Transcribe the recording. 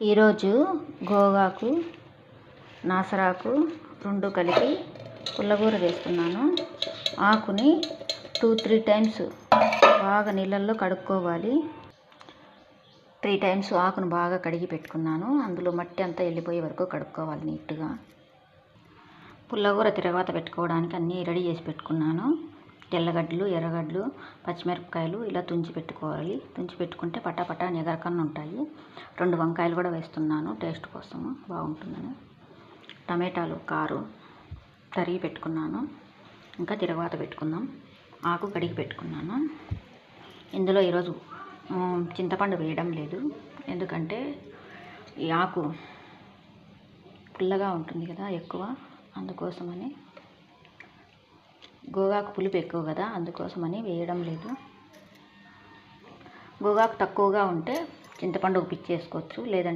ఈరోజు గోగాకు నాసరాకు రెండు కలిపి పుల్లగూర వేస్తున్నాను. ఆకుని 2-3 టైమ్స్ బాగా నీళ్ళల్లో కడుక్కోవాలి. 3 టైమ్స్ ఆకును బాగా కడిగి పెట్టుకున్నాను. అందులో మట్టి అంతా వెళ్ళిపోయే వరకు కడుక్కోవాలి నీట్గా. పుల్లగూర తిరగవాత పెట్టుకోవడానికి అన్నీ రెడీ చేసి పెట్టుకున్నాను. తెల్లగడ్డలు, ఎర్రగడ్డలు, పచ్చిమిరపకాయలు ఇలా తుంచి పెట్టుకోవాలి. తుంచి పెట్టుకుంటే పటాపటా ఎగరకన్నా ఉంటాయి. 2 వంకాయలు కూడా వేస్తున్నాను టేస్ట్ కోసము బాగుంటుందని. టమాటాలు కారం తరిగి పెట్టుకున్నాను. ఇంకా తిరగవాత పెట్టుకుందాం. ఆకు కడిగి పెట్టుకున్నాను. ఇందులో ఈరోజు చింతపండు వేయడం లేదు, ఎందుకంటే ఈ ఆకు పుల్లగా ఉంటుంది కదా ఎక్కువ, అందుకోసమని. గోగాకు పులుపు ఎక్కువ కదా, అందుకోసమని వేయడం లేదు. గోగాకు తక్కువగా ఉంటే చింతపండు పిచ్చేసుకోవచ్చు, లేదంటే